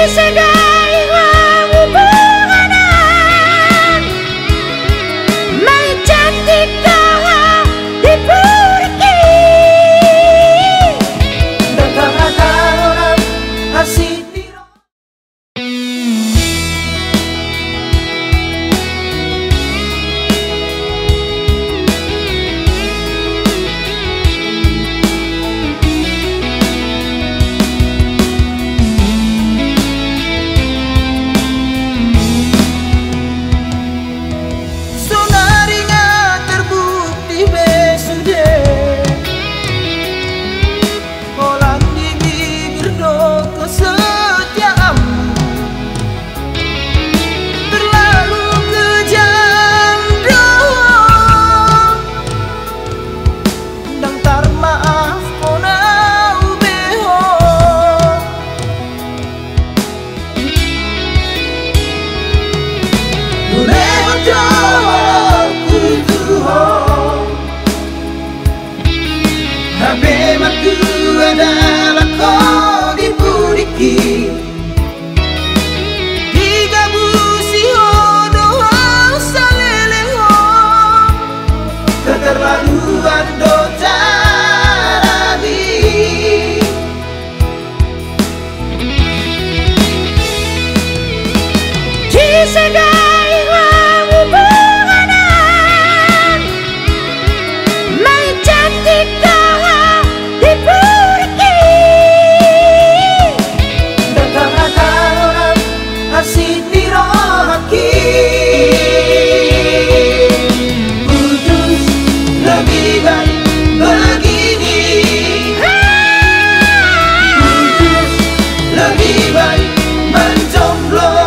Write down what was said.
segala hubungan mai cantik kau dipergi datang akan orang asik. Habimatku adalah kau dipuriki Tiga busi doa saleleho keterlaluan dosa rabi di segala hubungan mai cantik kau dipergi datang akan orang asik dirohaki putus lebih baik begini putus lebih baik menjomblo